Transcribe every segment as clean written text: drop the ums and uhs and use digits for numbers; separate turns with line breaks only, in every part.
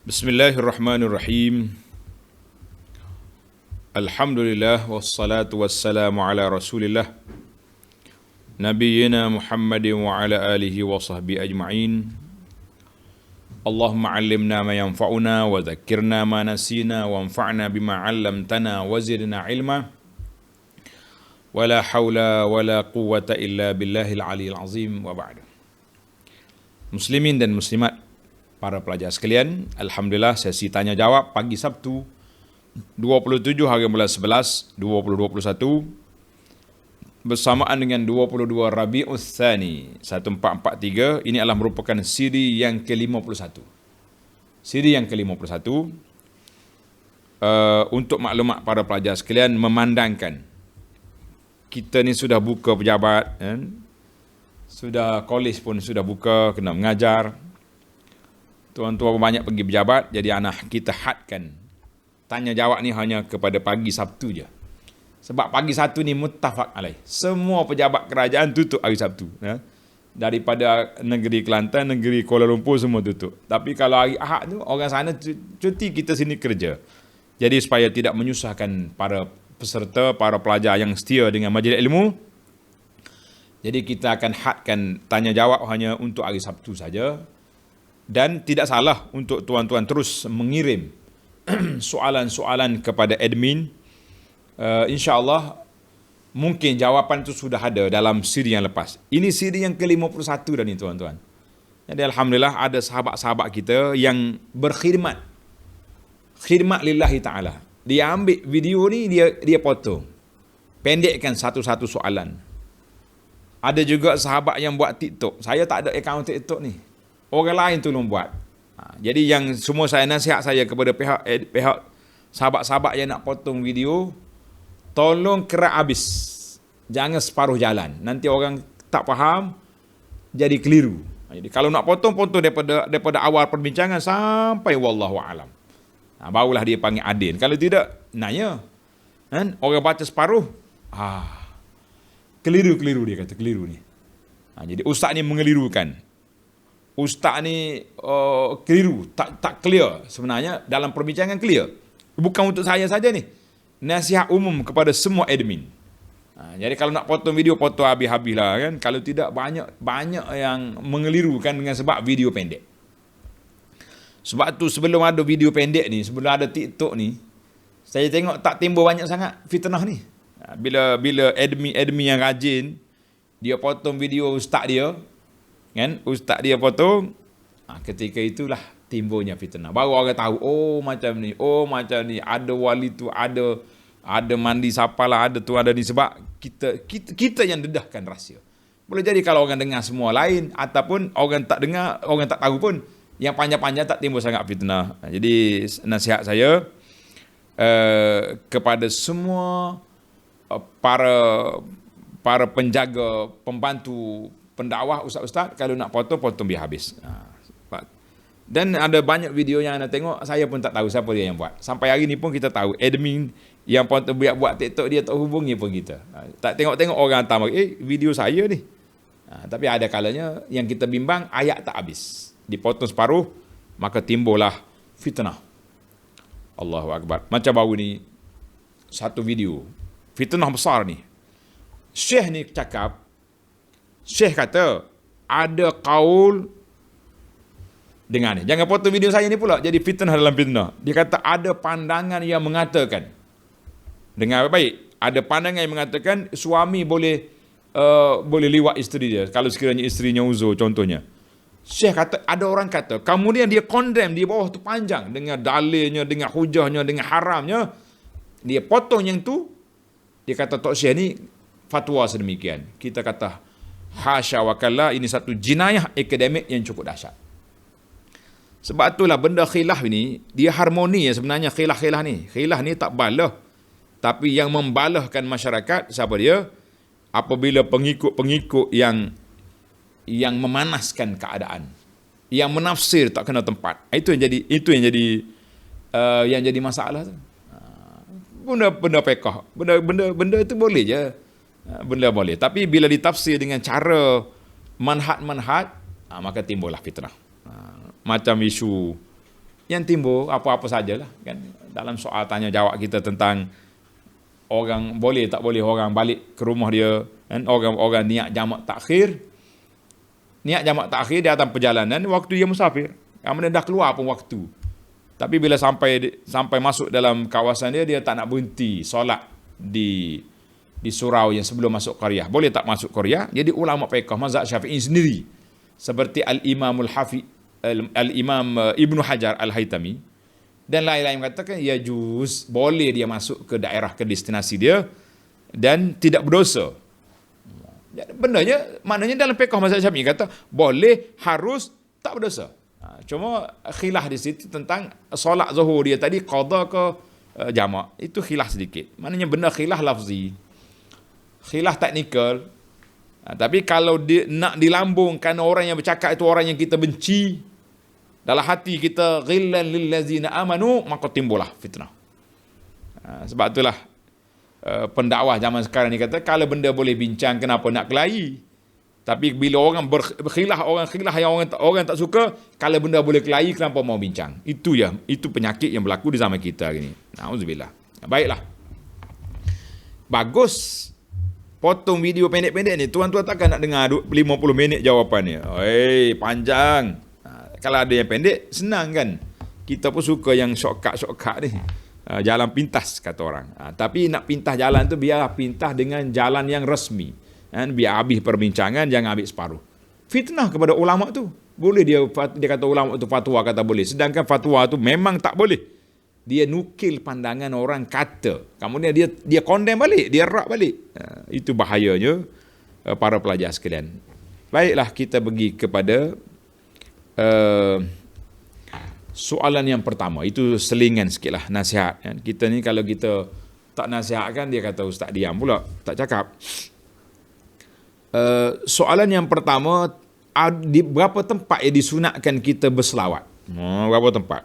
Bismillahirrahmanirrahim. Alhamdulillah wassalatu wassalamu ala Rasulillah Nabiyyina Muhammadin wa ala alihi wa sahbihi ajma'in. Allahumma 'allimna ma yanfa'una wa dhakkirna ma nasina wa anfa'na bima 'allamtana wa zidna ilma. Wala haula wala quwwata illa billahil aliyyil azim wa ba'du. Muslimin dan muslimat, para pelajar sekalian, alhamdulillah sesi tanya jawab pagi Sabtu 27 hari bulan 11 2021 bersamaan dengan 22 Rabiul Tsani 1443. Ini adalah merupakan siri yang ke-51. Siri yang ke-51 untuk maklumat para pelajar sekalian, memandangkan kita ni sudah buka pejabat, sudah kolej pun sudah buka, kena mengajar. Tuan-tuan banyak pergi pejabat, jadi anak kita hadkan tanya jawab ni hanya kepada pagi Sabtu je. Sebab pagi Sabtu ni muttafaq alaih. Semua pejabat kerajaan tutup hari Sabtu. Daripada negeri Kelantan, negeri Kuala Lumpur semua tutup. Tapi kalau hari Ahad tu, orang sana cuti, kita sini kerja. Jadi supaya tidak menyusahkan para peserta, para pelajar yang setia dengan majlis ilmu, jadi kita akan hadkan tanya jawab hanya untuk hari Sabtu saja. Dan tidak salah untuk tuan-tuan terus mengirim soalan-soalan kepada admin. InsyaAllah mungkin jawapan itu sudah ada dalam siri yang lepas. Ini siri yang ke-51 dah ni tuan-tuan. Jadi alhamdulillah ada sahabat-sahabat kita yang berkhidmat. Khidmat lillahi ta'ala. Dia ambil video ni, dia potong. Pendekkan satu-satu soalan. Ada juga sahabat yang buat TikTok. Saya tak ada akaun TikTok ni. Orang lain tolong buat. Jadi yang semua saya nasihat saya kepada pihak sahabat-sahabat yang nak potong video, tolong kerak habis. Jangan separuh jalan. Nanti orang tak faham, jadi keliru. Jadi kalau nak potong daripada awal perbincangan sampai wallahu alam. Barulah dia panggil adil. Kalau tidak, nanya. Orang baca separuh, keliru dia kata, keliru ni. Jadi ustaz ni mengelirukan. Ustaz ni keliru, tak clear. Sebenarnya dalam perbincangan clear. Bukan untuk saya saja ni. Nasihat umum kepada semua admin. Jadi kalau nak potong video, potong habis-habis lah kan. Kalau tidak, banyak yang mengelirukan dengan sebab video pendek. Sebab tu sebelum ada video pendek ni, sebelum ada TikTok ni, saya tengok tak timbul banyak sangat fitnah ni. Bila admin yang rajin, dia potong video ustaz dia, kan, ustaz dia potong, ketika itulah timbulnya fitnah. Baru orang tahu, oh macam ni, ada wali tu, ada mandi sapalah, ada tu, ada ni. Sebab kita yang dedahkan rahsia. Boleh jadi kalau orang dengar semua lain, ataupun orang tak dengar, orang tak tahu pun, yang panjang-panjang tak timbul sangat fitnah. Jadi nasihat saya kepada semua para penjaga, pembantu pendakwah, ustaz-ustaz, kalau nak potong biar habis. Dan ada banyak video yang anda tengok, saya pun tak tahu siapa dia yang buat. Sampai hari ni pun kita tahu admin yang potong buat TikTok, dia tak hubungi pun kita. Tak tengok-tengok orang hantar, video saya ni. Tapi ada kalanya yang kita bimbang, ayat tak habis, dipotong separuh, maka timbullah fitnah. Allahu Akbar. Macam baru ni satu video fitnah besar ni. Syekh ni cakap, Syekh kata ada kaul dengan ni. Jangan potong video saya ni pula jadi fitnah dalam fitnah. Dia kata ada pandangan yang mengatakan, dengar baik, ada pandangan yang mengatakan suami boleh liwat isteri dia kalau sekiranya isterinya uzur contohnya. Syekh kata, ada orang kata, kemudian dia condemn di bawah tu panjang dengan dalilnya, dengan hujahnya, dengan haramnya. Dia potong yang tu. Dia kata Tok Syekh ni fatwa sedemikian. Kita kata hasya wa kalla, ini satu jinayah akademik yang cukup dahsyat. Sebab itulah benda khilaf ni, dia harmoni ya sebenarnya. Khilaf ni tak balah. Tapi yang membalahkan masyarakat, siapa dia? Apabila pengikut-pengikut yang memanaskan keadaan, yang menafsir tak kena tempat. Itu yang jadi masalah tu. Benda fiqh, benda itu boleh je. Benda boleh. Tapi bila ditafsir dengan cara manhaj, maka timbullah fitnah. Macam isu yang timbul apa-apa sajalah kan dalam soal tanya jawab kita tentang orang boleh tak boleh orang balik ke rumah dia kan, orang niat jamak takhir di atas perjalanan waktu dia musafir, kemudian dah keluar pun waktu, tapi bila sampai masuk dalam kawasan dia tak nak berhenti solat di surau yang sebelum masuk qaryah. Boleh tak masuk qaryah? Jadi ulama fiqh mazhab Syafi'i sendiri seperti Al-Imam Ibnu Hajar Al-Haytami dan lain-lain mengatakan ya juz, boleh dia masuk ke daerah ke destinasi dia dan tidak berdosa. Maknanya dalam fiqh mazhab Syafi'i kata boleh, harus, tak berdosa. Cuma khilaf di situ tentang solat zuhur dia tadi qada ke jamak. Itu khilaf sedikit. Maknanya benda khilaf lafzi, khilaf teknikal. Tapi kalau nak dilambungkan orang yang bercakap itu orang yang kita benci, dalam hati kita ghillan lillazina amanu, maka timbullah fitnah. Sebab itulah pendakwah zaman sekarang ni kata kalau benda boleh bincang kenapa nak kelahi. Tapi bila orang berkhilaf, yang orang tak suka, kalau benda boleh kelahi kenapa mau bincang? Itu penyakit yang berlaku di zaman kita hari ni. Nauzubillah. Baiklah. Bagus. Potong video pendek-pendek ni. Tuan-tuan takkan nak dengar 50 minit jawapannya. Panjang. Kalau ada yang pendek, senang kan? Kita pun suka yang shortcut ni. Jalan pintas kata orang. Tapi nak pintas jalan tu biar pintas dengan jalan yang resmi. Biar habis perbincangan, jangan habis separuh. Fitnah kepada ulama tu. Boleh dia kata ulama tu fatwa kata boleh. Sedangkan fatwa tu memang tak boleh. Dia nukil pandangan orang kata. Kemudian dia condemn balik, dia rak balik. Itu bahayanya para pelajar sekalian. Baiklah, kita pergi kepada soalan yang pertama. Itu selingan sikitlah nasihat. Kita ni kalau kita tak nasihatkan, dia kata ustaz diam pula, tak cakap. Soalan yang pertama, di berapa tempat yang disunatkan kita berselawat? Berapa tempat?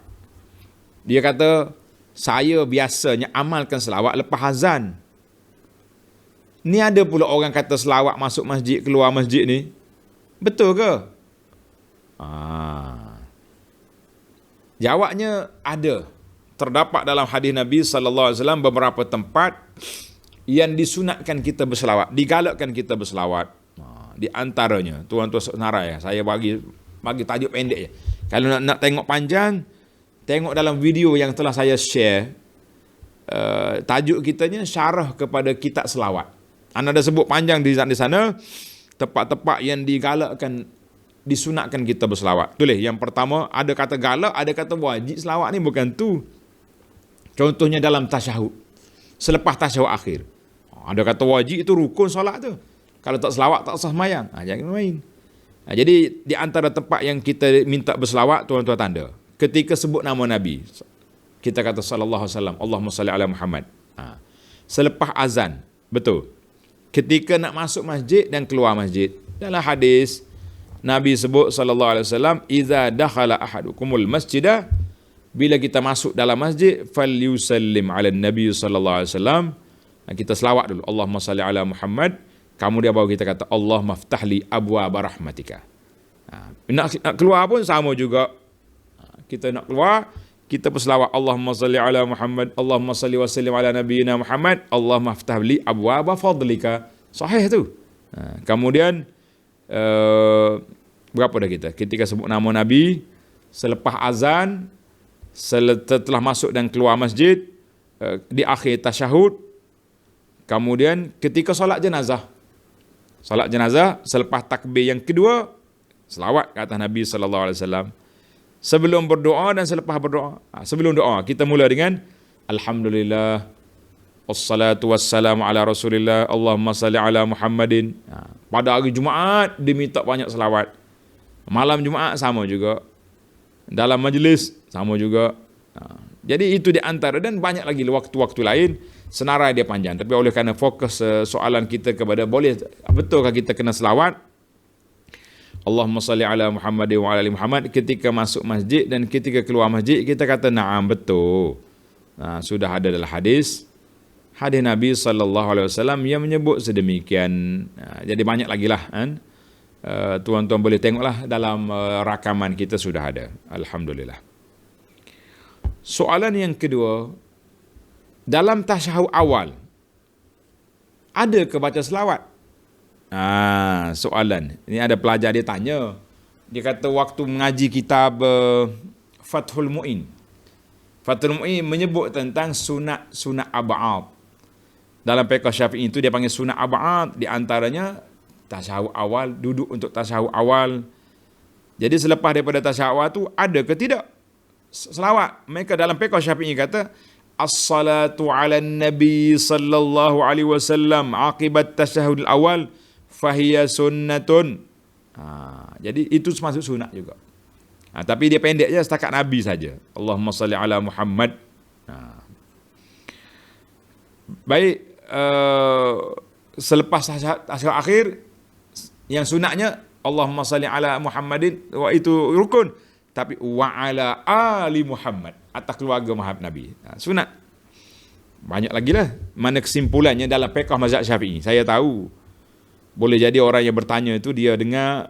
Dia kata, saya biasanya amalkan selawat lepas azan. Ni ada pula orang kata selawat masuk masjid, keluar masjid ni. Betul ke? Jawabnya ada. Terdapat dalam hadis Nabi SAW beberapa tempat yang disunatkan kita berselawat, digalakkan kita berselawat. Di antaranya, tuan-tuan saudara ya, saya bagi tajuk pendek je. Kalau nak tengok panjang, tengok dalam video yang telah saya share. Tajuk kitanya syarah kepada kitab selawat. Anda dah sebut panjang di sana tempat-tempat yang digalakkan, disunatkan kita berselawat. Tulis yang pertama, ada kata galak, ada kata wajib. Selawat ni bukan tu. Contohnya dalam tasyahud, selepas tasyahud akhir. Ada kata wajib, itu rukun solat tu. Kalau tak selawat tak sah sembahyang. Jangan main. Jadi di antara tempat yang kita minta berselawat, tuan-tuan tanda. Ketika sebut nama Nabi, kita kata sallallahu alaihi wasallam, Allahumma salli ala Muhammad. Selepas azan, betul. Ketika nak masuk masjid dan keluar masjid, dalam hadis Nabi sebut sallallahu alaihi wasallam, "Idza dakhala ahadukumul masjidah", bila kita masuk dalam masjid, falyusallim ala Nabi sallallahu alaihi wasallam. Kita selawat dulu, Allahumma salli ala Muhammad. Kemudian baru kita kata, Allahumma ftahli abwaaba rahmatika. Nak keluar pun sama juga. Kita nak keluar, kita berselawat, Allahumma salli ala Muhammad, Allahumma salli wa sallim ala nabiyyina Muhammad, Allahumma ftahli abwaaba fadlika. Sahih tu. Kemudian berapa dah kita? Ketika sebut nama Nabi, selepas azan, setelah masuk dan keluar masjid, di akhir tasyahud, kemudian ketika solat jenazah. Solat jenazah, selepas takbir yang kedua, selawat ke atas Nabi sallallahu alaihi wasallam. Sebelum berdoa dan selepas berdoa. Sebelum doa, kita mula dengan Alhamdulillah, wassalatu wassalamu ala Rasulillah, Allahumma salli ala Muhammadin. Pada hari Jumaat, diminta banyak selawat. Malam Jumaat, sama juga. Dalam majlis, sama juga. Jadi itu di antara, dan banyak lagi waktu-waktu lain. Senarai dia panjang, tapi oleh kerana fokus soalan kita kepada boleh betulkah kita kena selawat, Allahumma salli ala Muhammad wa ala ali Muhammad ketika masuk masjid dan ketika keluar masjid, kita kata na'am, betul. Sudah ada dalam hadis Nabi sallallahu alaihi wasallam yang menyebut sedemikian. Jadi banyak lagi lah kan. Tuan-tuan boleh tengoklah dalam rakaman kita sudah ada. Alhamdulillah. Soalan yang kedua, dalam tasyahud awal, ada ke baca selawat? Soalan. Ini ada pelajar dia tanya. Dia kata waktu mengaji kitab Fathul Mu'in. Fathul Mu'in menyebut tentang sunat ab'ad. Dalam fiqh Syafi'i itu dia panggil sunat ab'ad. Di antaranya tasyahud awal, duduk untuk tasyahud awal. Jadi selepas daripada tasyahud awal tu ada ke tidak selawat? Mereka dalam fiqh Syafi'i kata as-salatu 'ala nabi sallallahu alaihi wasallam aqibat tasyahud awal fahiya sunnatun. Jadi itu termasuk sunat juga. Tapi dia pendek je, setakat Nabi saja. Allahumma salli ala Muhammad. Baik, selepas tasyahud akhir, yang sunatnya Allahumma salli ala Muhammadin, itu rukun. Tapi wa ala ali Muhammad, atas keluarga Muhammad Nabi. Sunat. Banyak lagi lah. Mana kesimpulannya dalam fiqh mazhab Syafi'i. Saya tahu. Boleh jadi orang yang bertanya itu dia dengar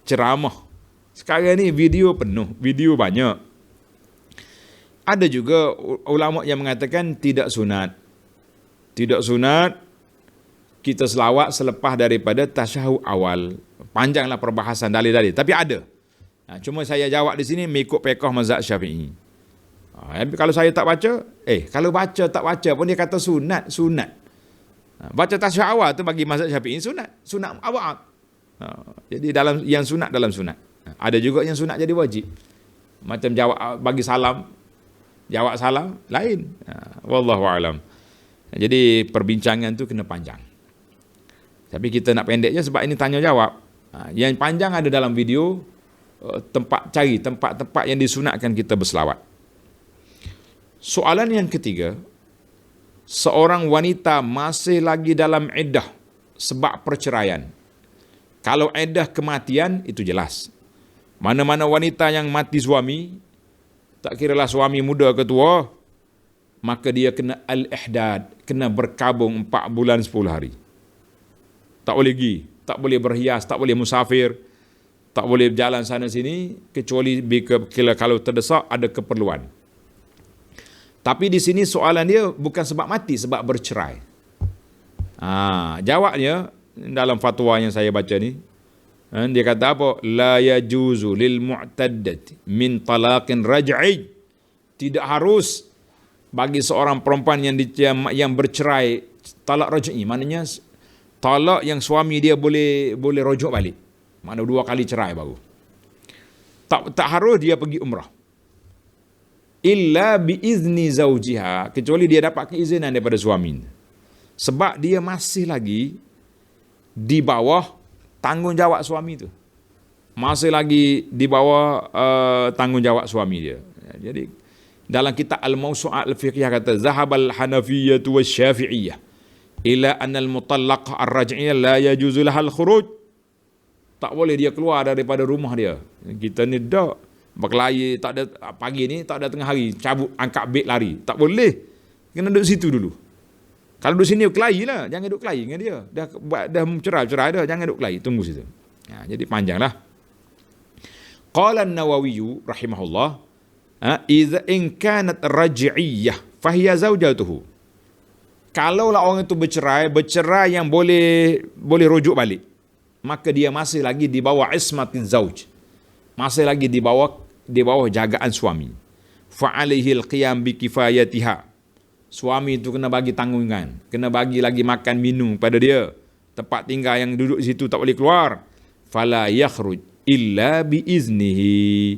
ceramah. Sekarang ni video penuh, video banyak. Ada juga ulama yang mengatakan tidak sunat. Tidak sunat kita selawat selepas daripada tasyahud awal. Panjanglah perbahasan dalil-dalil, tapi ada. Cuma saya jawab di sini mengikut fiqh mazhab Syafi'i. Kalau saya tak baca, kalau baca tak baca pun dia kata sunat. Baca tasyahud awal tu bagi mazhab Syafi'i sunat awal. Jadi dalam yang sunat dalam sunat. Ada juga yang sunat jadi wajib. Macam jawab bagi salam, jawab salam lain. Wallahu alam. Jadi perbincangan tu kena panjang. Tapi kita nak pendek je sebab ini tanya jawab. Yang panjang ada dalam video, cari tempat-tempat yang disunatkan kita berselawat. Soalan yang ketiga, seorang wanita masih lagi dalam iddah sebab perceraian. Kalau iddah kematian itu jelas. Mana-mana wanita yang mati suami, tak kiralah suami muda ke tua, maka dia kena al-ihdad, kena berkabung 4 bulan 10 hari. Tak boleh pergi, tak boleh berhias, tak boleh musafir, tak boleh berjalan sana sini, kecuali kalau terdesak ada keperluan. Tapi di sini soalan dia bukan sebab mati, sebab bercerai. Jawabnya dalam fatwa yang saya baca ni, dia kata apa? La yajuzu lil mu'taddati min talaqin raj'i. Tidak harus bagi seorang perempuan yang bercerai talak raj'i, maknanya talak yang suami dia boleh rujuk balik. Makna 2 kali cerai baru. Tak harus dia pergi umrah. Illa biizni zawjiha, kecuali dia dapat keizinan daripada suami. Sebab dia masih lagi di bawah tanggungjawab suami tu. Masih lagi di bawah tanggungjawab suami dia. Jadi dalam kitab Al-Mawsu'at Al-Fiqhiyah kata zahabal Hanafiyyah wa Syafi'iyyah ila anna al-mutallaq ar-raj'iyyah la yajuzu lahal khuruj. Tak boleh dia keluar daripada rumah dia. Kita ni dak berkelahi, tak ada pagi ni, tak ada tengah hari, cabut angkat beg lari. Tak boleh. Kena duduk situ dulu. Kalau duduk sini kelahi lah, jangan duduk kelahi dengan dia. Dah cerai dah, jangan duduk kelahi, tunggu situ. Jadi panjanglah. Qala an-Nawawi rahimahullah, idza in kanat raj'iyyah fahiya zawjatuhu. Kalaulah orang itu bercerai yang boleh rujuk balik, maka dia masih lagi di bawah ismatin zauj. Masih lagi di bawah jagaan suami. Fa alaihil qiyam bi kifayatiha. Suami itu kena bagi tanggungan, kena bagi lagi makan minum pada dia. Tempat tinggal yang duduk di situ tak boleh keluar. Fala yakhruj illa bi iznihi.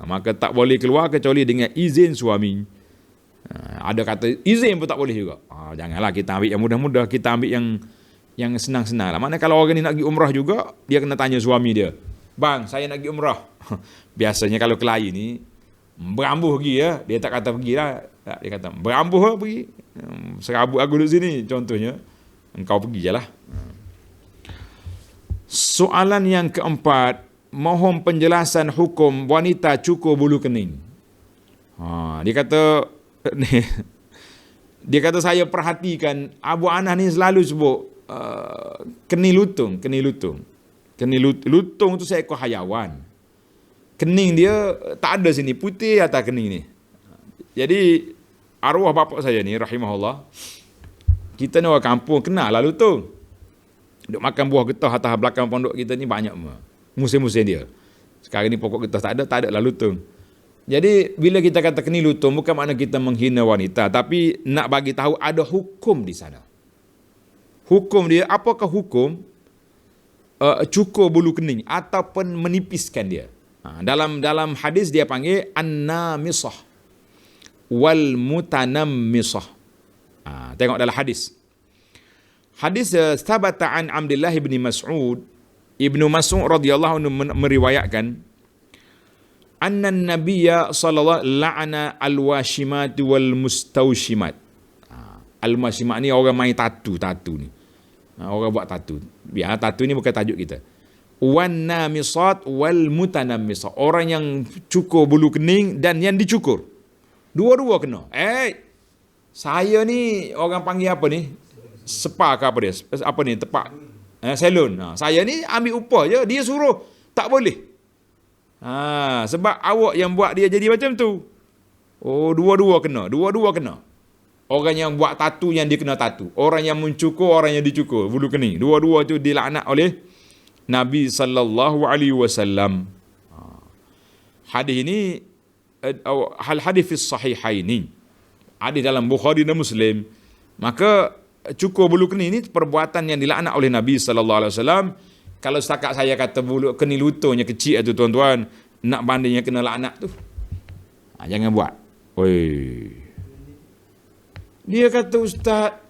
Maka tak boleh keluar kecuali dengan izin suami. Ada kata izin pun tak boleh juga. Janganlah kita ambil yang mudah-mudah, kita ambil yang senang-senang lah. Maknanya kalau orang ni nak pergi umrah juga, dia kena tanya suami dia. Bang, saya nak pergi umrah. Biasanya kalau kelahi ni, berambuh pergi ya. Dia tak kata pergi lah. Dia kata, berambuh lah pergi. Serabut aku duduk sini. Contohnya, engkau pergi je lah. Soalan yang keempat, mohon penjelasan hukum wanita cukur bulu kening. Dia kata, saya perhatikan Abu Anas ni selalu sebut kening lutung. Lutung tu seekor hayawan. Kening dia tak ada sini, putih atas kening ni. Jadi arwah bapak saya ni rahimahullah, kita ni orang kampung kenal lah lutung. Duk makan buah getah atas belakang pondok kita ni banyak musim-musim dia. Sekarang ni pokok getah tak ada lah lutung. Jadi bila kita kata keni lutung bukan makna kita menghina wanita, tapi nak bagi tahu ada hukum di sana. Hukum dia, apakah hukum cukur bulu kening ataupun menipiskan dia? Dalam hadis dia panggil an-namisah wal mutanammisah. Tengok dalam hadis. Hadis thabata an Abdullah bin Mas'ud. Ibnu Mas'ud radhiyallahu anhu meriwayatkan anna nabiyya sallallahu la'ana al-washimat wal mustawshimat. Al-washimat ni orang main tatu ni. Orang buat tatu. Biar tatu ni bukan tajuk kita. Wan namisat wal mutanammisat. Orang yang cukur bulu kening dan yang dicukur. Dua-dua kena. Saya ni orang panggil apa ni? Spa ke apa dia? Apa ni? Tepak. Salon. Saya ni ambil upah je. Dia suruh. Tak boleh. Sebab awak yang buat dia jadi macam tu. Oh, dua-dua kena. Dua-dua kena. Orang yang buat tatu yang dia kena tatu. Orang yang mencukur, orang yang dicukur. Bulu kening. Dua-dua tu dilaknat oleh Nabi sallallahu alaihi wasallam. Hadis ini hadis fi sahihaini. Hadis dalam Bukhari dan Muslim. Maka cukur bulu kening ni perbuatan yang dilaknat oleh Nabi sallallahu alaihi wasallam. Kalau setakat saya kata bulu kening lututnya kecil tu tuan-tuan, nak bandingnya kena laknat tu. Jangan buat. Oi. Dia kata ustaz,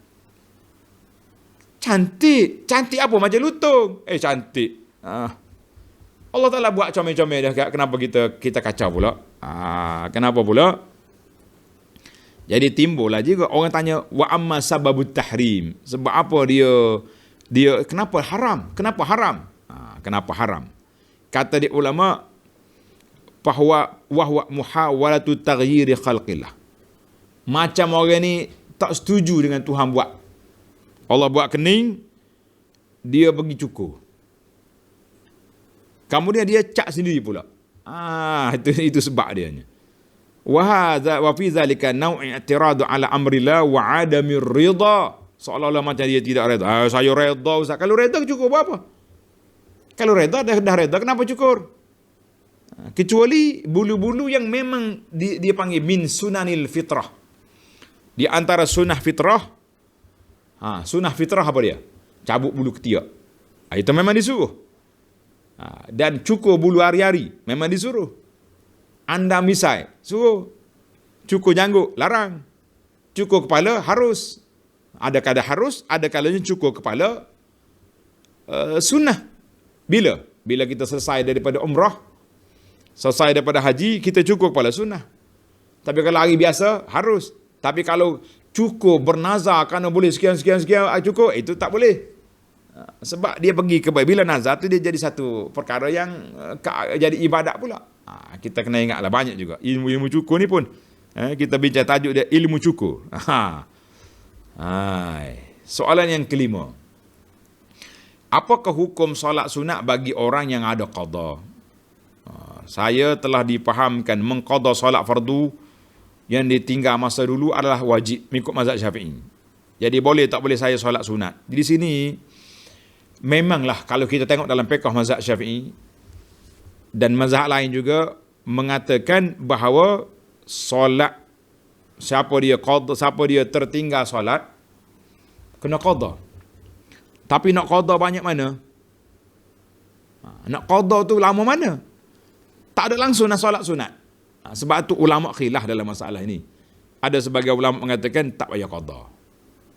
cantik. Cantik apa macam lutung? Cantik. Allah Ta'ala buat comel-comel dah. Kenapa kita kacau pula? Kenapa pula? Jadi timbullah juga orang tanya wa amma sababut tahrim. Sebab apa dia kenapa haram? Kenapa haram? Kenapa haram? Kata di ulama bahwa wahwa muhawalatu taghyiri khalqillah. Macam orang ni tak setuju dengan Tuhan buat. Allah buat kening, dia pergi cukur. Kemudian dia cak sendiri pula. Itu sebab dia. Wa fi zalika naw' i'tiradu ala amrillah wa adamir ridha. Seolah-olah macam dia tidak reda. Saya reda ustaz. Kalau reda cukur apa? Kalau reda dah reda, kenapa cukur? Kecuali bulu-bulu yang memang dia panggil min sunanil fitrah. Di antara sunnah fitrah, sunnah fitrah apa dia? Cabut bulu ketiak. Itu memang disuruh. Dan cukur bulu hari-hari memang disuruh. Anda misai, suruh. Cukur janggut, larang. Cukur kepala, harus. Ada kadar harus, ada kalanya cukur kepala, sunnah. Bila? Bila kita selesai daripada umrah, selesai daripada haji, kita cukur kepala, sunnah. Tapi kalau hari biasa, harus. Tapi kalau cukur bernazar kerana boleh sekian, cukur, itu tak boleh. Sebab dia pergi ke bila nazar tu dia jadi satu perkara yang jadi ibadat pula. Kita kena ingatlah banyak juga ilmu cukur ni pun. Kita bincang tajuk dia ilmu cukur. Soalan yang kelima. Apakah hukum solat sunat bagi orang yang ada qada? Saya telah dipahamkan mengqada solat fardu yang ditinggal masa dulu adalah wajib mengikut mazhab Syafi'i. Jadi boleh tak boleh saya solat sunat? Di sini memanglah kalau kita tengok dalam fiqh mazhab Syafi'i dan mazhab lain juga mengatakan bahawa solat siapa dia tertinggal solat kena qada. Tapi nak qada banyak mana? Nak qada tu lama mana? Tak ada langsung nak solat sunat. Sebab tu ulama khilaf dalam masalah ini. Ada sebagai ulama mengatakan tak payah qada.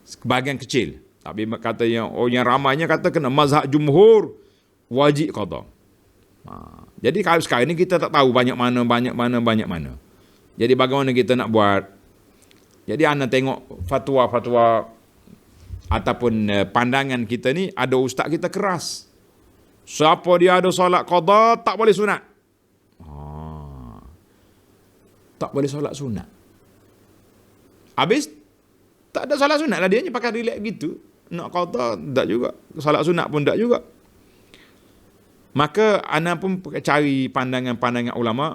Sebahagian kecil. Tapi kata yang ramainya kata kena mazhab jumhur wajib qada. Jadi kalau sekarang ni kita tak tahu banyak mana. Jadi bagaimana kita nak buat? Jadi anda tengok fatwa-fatwa ataupun pandangan kita ni, ada ustaz kita keras. Siapa dia ada solat qada tak boleh sunat. Tak boleh solat sunat. Habis tak ada solat sunat lah dia pakai relax gitu. Nak qada tak juga. Solat sunat pun tak juga. Maka ana pun cari pandangan-pandangan ulama.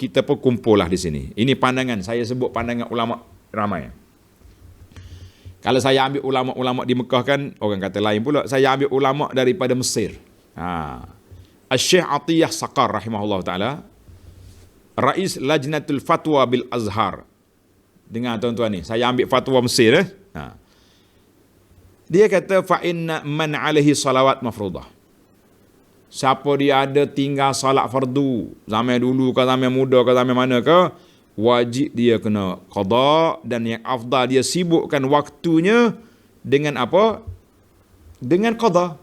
kita pun kumpullah di sini. Ini pandangan, saya sebut pandangan ulama ramai. Kalau saya ambil ulama-ulama di Mekah kan, orang kata lain pula. Saya ambil ulama daripada Mesir. Syekh Atiyah Saqar rahimahullah ta'ala, Rais Lajnatul Fatwa bil Azhar. Dengar tuan-tuan ni, saya ambil fatwa Mesir. Dia kata, fa'inna man alaihi salawat mafrudah. Siapa dia ada tinggal salat fardu, zaman dulu ke zaman muda ke zaman mana ke, wajib dia kena qada, dan yang afdal dia sibukkan waktunya dengan apa? Dengan qada.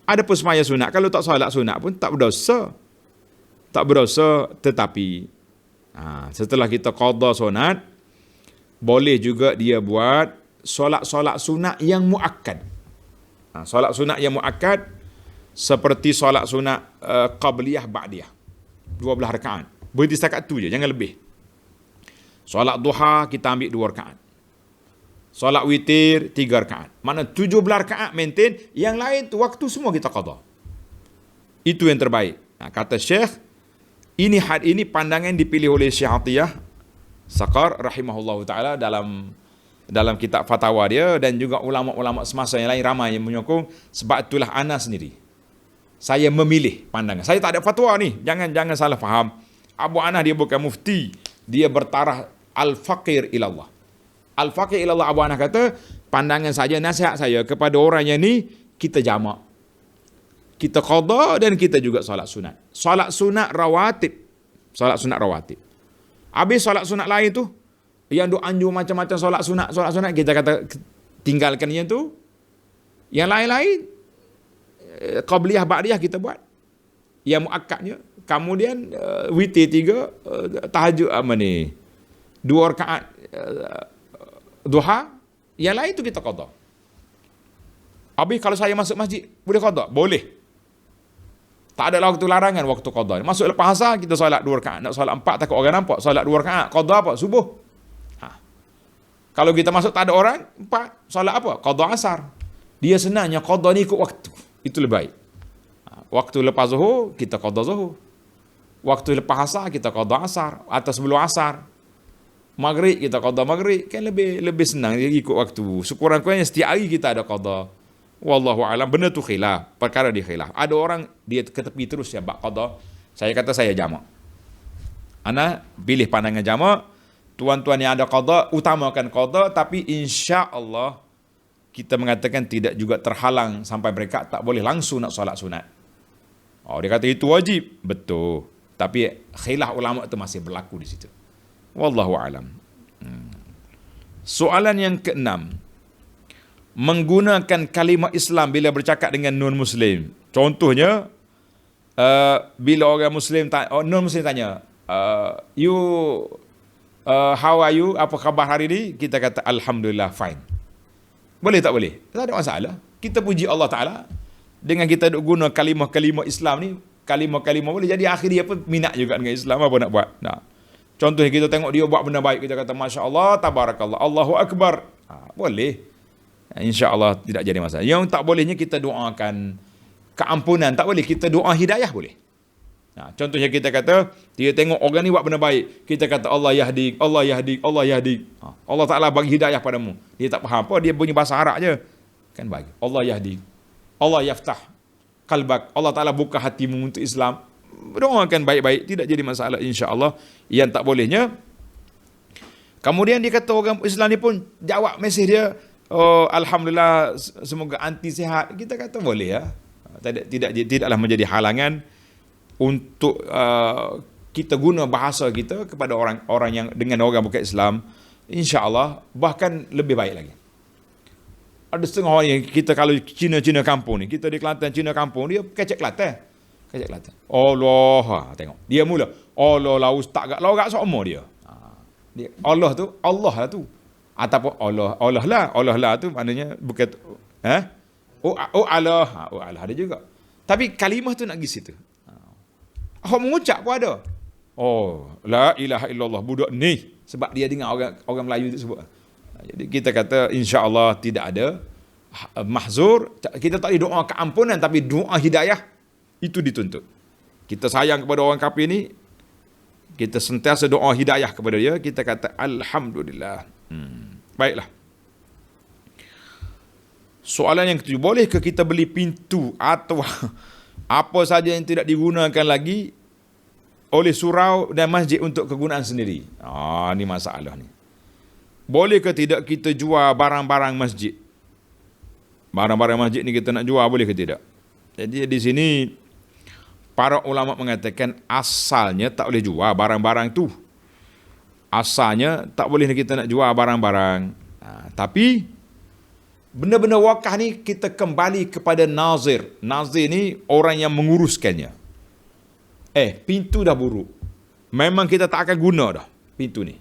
Ada pun semaya sunat, kalau tak salat sunat pun tak berdosa. Tak berdosa, tetapi setelah kita qada sunat, boleh juga dia buat solat-solat sunat yang muakkad. Solat sunat yang muakkad seperti solat sunat qabliyah ba'diyah, 12 rakaat. Berhenti setakat tu je, jangan lebih. Solat duha kita ambil 2 rakaat. Solat witir 3 rakaat. Mana 17 rakaat maintain, yang lain tu waktu semua kita qada. Itu yang terbaik. Kata Syekh, ini pandangan dipilih oleh Syekh Atiyah Saqar rahimahullahu taala dalam kitab fatwa dia, dan juga ulama-ulama semasa yang lain ramai yang menyokong. Sebab itulah ana sendiri, saya memilih pandangan. Saya tak ada fatwa ni, jangan salah faham. Abu Anah dia bukan mufti, dia bertaraf al-faqir ilallah. Al-faqir ilallah, Abu Anah kata, pandangan saja, nasihat saya kepada orang yang ni, kita jamak, kita qada, dan kita juga solat sunat. Solat sunat rawatib. Solat sunat rawatib. Habis solat sunat lain tu, yang duk anjur macam-macam solat sunat, kita kata tinggalkan yang tu. Yang lain-lain, qabliyah ba'diyah kita buat yang muakkadnya. Kemudian witir 3, tahajud 2 rakaat duha, yang lain tu kita qada. Habis kalau saya masuk masjid, boleh qada? Boleh. Tak ada waktu larangan waktu qada. Masuk lepas asar kita solat 2 rakaat. Nak solat 4 takut orang nampak, solat 2 rakaat. Qada apa? Subuh. Kalau kita masuk tak ada orang, 4 solat apa? Qada asar. Dia senangnya qada ni ikut waktu. Itu lebih baik. Waktu lepas zuhur, kita qada zuhur. Waktu lepas asar, kita qada asar. Atau sebelum asar. Maghrib, kita qada maghrib. Kan lebih senang dia ikut waktu. Sekurang-kurangnya setiap hari kita ada qada. Wallahu alam, benda tu khilaf. Perkara di khilaf. Ada orang, dia ke tepi terus ya, bak qada. Saya kata saya jamak. Ana pilih pandangan jamak. Tuan-tuan yang ada qada, utamakan qada. Tapi insya Allah, kita mengatakan tidak juga terhalang sampai mereka tak boleh langsung nak solat sunat. Dia kata itu wajib. Betul. Tapi khilaf ulama itu masih berlaku di situ. Wallahu alam. Soalan yang ke-6. Menggunakan kalimah Islam bila bercakap dengan non-Muslim. Contohnya, bila orang Muslim non-Muslim tanya, how are you? Apa khabar hari ini? Kita kata Alhamdulillah fine. Boleh tak boleh? Tak ada masalah. Kita puji Allah Ta'ala. Dengan kita guna kalimah-kalimah Islam ni, kalimah-kalimah boleh jadi akhirnya apa minat juga dengan Islam, apa nak buat. Contohnya kita tengok dia buat benda baik, kita kata Masya Allah, Tabarakallah, Allahu Akbar. Boleh. Insya Allah tidak jadi masalah. Yang tak bolehnya kita doakan keampunan. Tak boleh. Kita doa hidayah boleh. Contohnya kita kata, dia tengok orang ni buat benda baik, kita kata Allah yahdi, Allah yahdi, Allah yahdi. Allah Ta'ala bagi hidayah padamu. Dia tak faham apa, dia bunyi bahasa Arab je. Kan bagi. Allah yahdi. Allah yaftah qalbak. Allah Ta'ala buka hatimu untuk Islam. Doakan baik-baik, tidak jadi masalah insya-Allah. Yang tak bolehnya, kemudian dia kata orang Islam ni pun jawab mesej dia, Alhamdulillah, semoga anti sihat. Kita kata boleh ya. Tidaklah menjadi halangan untuk kita guna bahasa kita kepada orang yang dengan orang bukan Islam, insya-Allah bahkan lebih baik lagi. Ada setengah orang yang kita kalau Cina kampung ni, kita di Kelantan Cina kampung, dia kecek Kelantan. Allah, tengok. Dia mula Allah lah ustaz gak lorak semua dia. Allah tu Allah lah tu. Ataupun Allah lah tu maknanya bukan Allah ada juga. Tapi kalimah tu nak pergi situ. Orang mengucap pun ada. La ilaha illallah, budak ni. Sebab dia dengar orang Melayu itu sebut. Jadi kita kata insya-Allah tidak ada mahzur. Kita tak boleh doa keampunan, tapi doa hidayah itu dituntut. Kita sayang kepada orang kafir ni, kita sentiasa doa hidayah kepada dia, kita kata alhamdulillah. Baiklah. Soalan yang ketujuh, bolehkah kita beli pintu atau apa saja yang tidak digunakan lagi oleh surau dan masjid untuk kegunaan sendiri? Ni masalah ni. Bolehkah tidak kita jual barang-barang masjid? Barang-barang masjid ni kita nak jual, boleh ke tidak? Jadi di sini para ulama mengatakan asalnya tak boleh jual barang-barang tu. Asalnya tak boleh kita nak jual barang-barang. Tapi benda-benda wakaf ni kita kembali kepada nazir. Nazir ni orang yang menguruskannya. Pintu dah buruk. Memang kita tak akan guna dah pintu ni.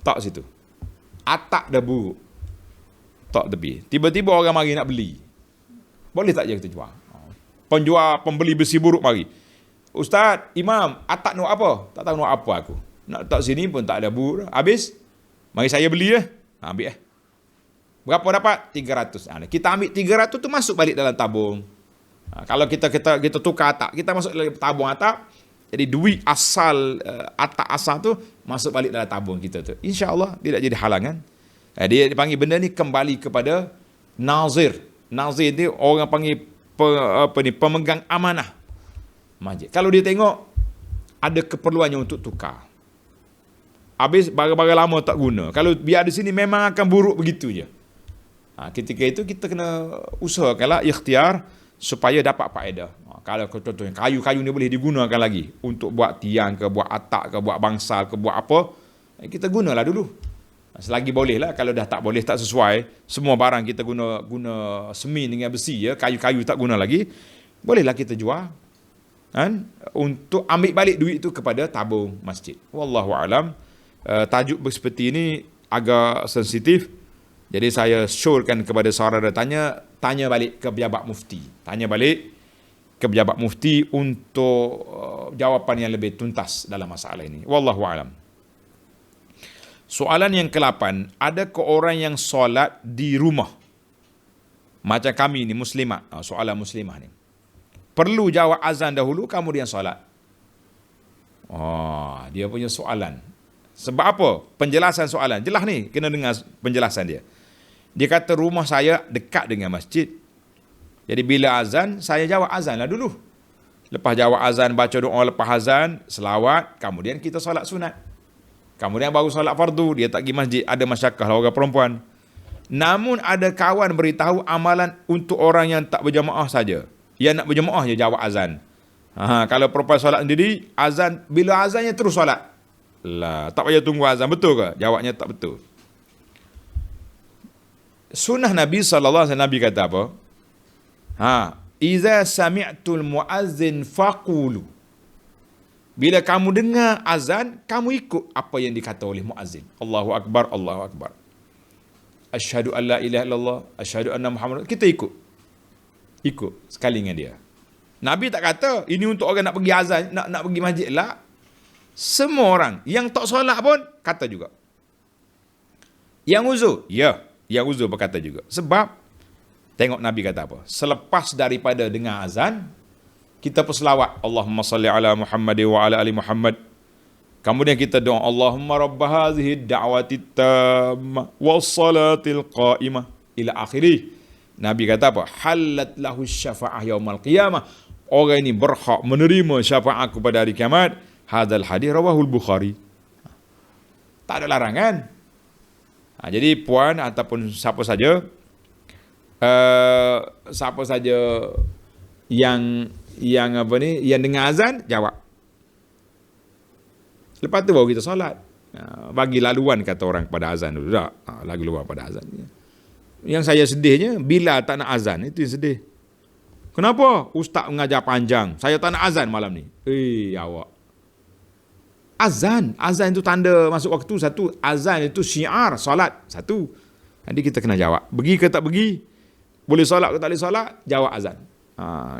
Tak situ. Atap dah buruk. Tak tepi. Tiba-tiba orang mari nak beli. Boleh tak je kita jual? Pembeli besi buruk mari. Ustaz, Imam, atap nak apa? Tak tahu nak apa aku. Nak letak sini pun tak ada buruk. Habis, mari saya beli lah. Ambil lah. Berapa dapat? 300. Kita ambil 300 tu masuk balik dalam tabung. Kalau kita tukar atap, kita masuk dalam tabung atap. Jadi duit asal atap asal tu masuk balik dalam tabung kita tu. InsyaAllah tidak jadi halangan. Dia dipanggil benda ni kembali kepada nazir. Nazir ni orang panggil pemegang amanah masjid. Kalau dia tengok ada keperluannya untuk tukar. Habis barang-barang lama tak guna. Kalau biar di sini memang akan buruk begitu je. Ketika itu kita kena usahakanlah ikhtiar supaya dapat faedah. Kalau contohnya kayu-kayu ni boleh digunakan lagi untuk buat tiang ke, buat atap ke, buat bangsal ke, buat apa, kita gunalah dulu. Selagi boleh lah. Kalau dah tak boleh, tak sesuai, semua barang kita guna semen dengan besi ya, kayu-kayu tak guna lagi, bolehlah kita jual untuk ambil balik duit itu kepada tabung masjid. Wallahu alam. Tajuk seperti ini agak sensitif. Jadi saya syorkan kepada saudara tanya balik ke pejabat mufti. Tanya balik ke pejabat mufti untuk jawapan yang lebih tuntas dalam masalah ini. Wallahu alam. Soalan yang ke-8, adakah orang yang solat di rumah? Macam kami ni muslimat. Soalan muslimah ni. Perlu jawab azan dahulu kemudian solat. Dia punya soalan. Sebab apa? Penjelasan soalan. Jelas ni, kena dengar penjelasan dia. Dia kata rumah saya dekat dengan masjid. Jadi bila azan, saya jawab azan lah dulu. Lepas jawab azan, baca doa lepas azan, selawat, kemudian kita solat sunat. Kemudian baru solat fardu, dia tak pergi masjid, ada masyarakat orang perempuan. Namun ada kawan beritahu amalan untuk orang yang tak berjamaah saja. Yang nak berjamaah je jawab azan. Kalau perempuan solat sendiri, azan, bila azannya terus solat. Lah, tak payah tunggu azan, betul ke? Jawabnya tak betul. Sunnah Nabi SAW, Nabi kata apa? Iza sami'tul muazzin faqulu. Bila kamu dengar azan, kamu ikut apa yang dikata oleh muazzin. Allahu Akbar, Allahu Akbar. Asyhadu an la ilaha illallah, asyhadu anna Muhammad. Kita ikut. Ikut sekali dengan dia. Nabi tak kata ini untuk orang nak pergi azan, nak pergi masjid lah. Semua orang yang tak solat pun kata juga. Yang uzur, ya, yang uzur berkata juga. Sebab tengok Nabi kata apa? Selepas daripada dengar azan, kita berselawat Allahumma salli ala Muhammad wa ala ali Muhammad. Kemudian kita doa Allahumma rabb hadhihi ad-da'wati tamma was-salatil qa'imah ila akhirih. Nabi kata apa? Halat lahu syafa'ah yaumal qiyamah. Orang ini berhak menerima syafaat pada hari kiamat. Hadzal hadis rawahul Bukhari. Tak ada larangan. Jadi puan ataupun siapa saja yang dengar azan, jawab. Lepas tu baru kita solat. Bagi laluan kata orang pada azan dulu. Tak, lagi luar pada azan. Yang saya sedihnya, bila tak nak azan, itu yang sedih. Kenapa? Ustaz mengajar panjang. Saya tak nak azan malam ni. Awak. Azan itu tanda masuk waktu satu. Azan itu syiar solat satu. Jadi kita kena jawab. Pergi ke tak pergi? Boleh solat ke tak boleh solat? Jawab azan.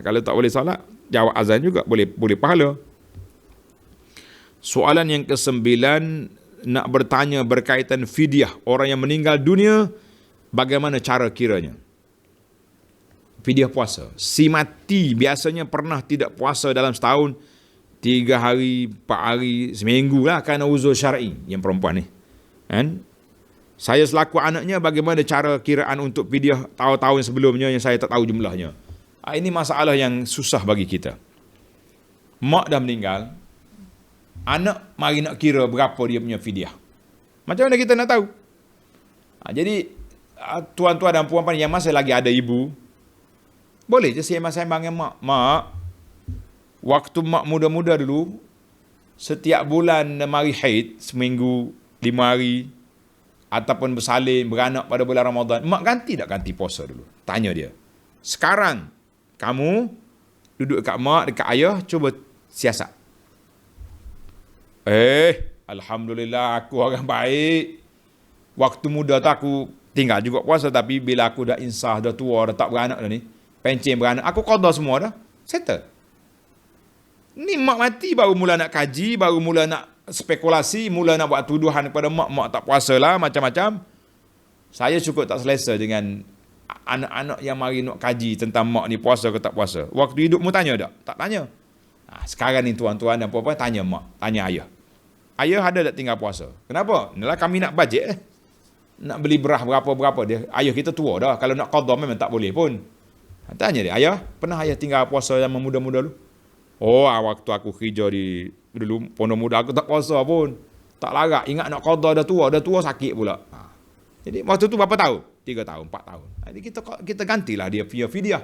Kalau tak boleh solat, jawab azan juga. Boleh pahala. Soalan yang ke-9, nak bertanya berkaitan fidyah. Orang yang meninggal dunia, bagaimana cara kiranya? Fidyah puasa. Si mati biasanya pernah tidak puasa dalam setahun. 3 hari, 4 hari, seminggu lah kerana uzur syar'i yang perempuan ni. Kan? Saya selaku anaknya, bagaimana cara kiraan untuk fidyah tahun-tahun sebelumnya yang saya tak tahu jumlahnya. Ini masalah yang susah bagi kita. Mak dah meninggal, anak mari nak kira berapa dia punya fidyah. Macam mana kita nak tahu? Jadi tuan-tuan dan puan-puan yang masih lagi ada ibu, boleh je sembang-sembang dengan mak. Mak, waktu mak muda-muda dulu, setiap bulan mari haid, seminggu, 5 hari, ataupun bersalin, beranak pada bulan Ramadan, mak ganti tak ganti puasa dulu? Tanya dia. Sekarang, kamu duduk dekat mak, dekat ayah, cuba siasat. Alhamdulillah aku orang baik. Waktu muda tu aku tinggal juga puasa, tapi bila aku dah insaf, dah tua, dah tak beranak dah ni, pencen beranak, aku qada semua dah. Settle. Ni mak mati baru mula nak kaji, baru mula nak spekulasi, mula nak buat tuduhan kepada mak, mak tak puasa lah, macam-macam. Saya cukup tak selesa dengan anak-anak yang mari nak kaji tentang mak ni puasa ke tak puasa. Waktu hidup mu tanya tak? Tak tanya. Sekarang ni tuan-tuan dan puan-puan tanya mak, tanya ayah. Ayah ada tak tinggal puasa? Kenapa? Inilah kami nak bajet nak beli berah berapa-berapa dia. Ayah kita tua dah. Kalau nak qada memang tak boleh pun. Tanya dia, ayah, pernah ayah tinggal puasa zaman muda-muda dulu? Waktu aku kerja di dulu pondok muda aku tak puasa pun. Tak larat, ingat nak qada dah tua sakit pula. Jadi waktu tu berapa tahun? 3 tahun, 4 tahun. Jadi kita gantilah dia fidyah.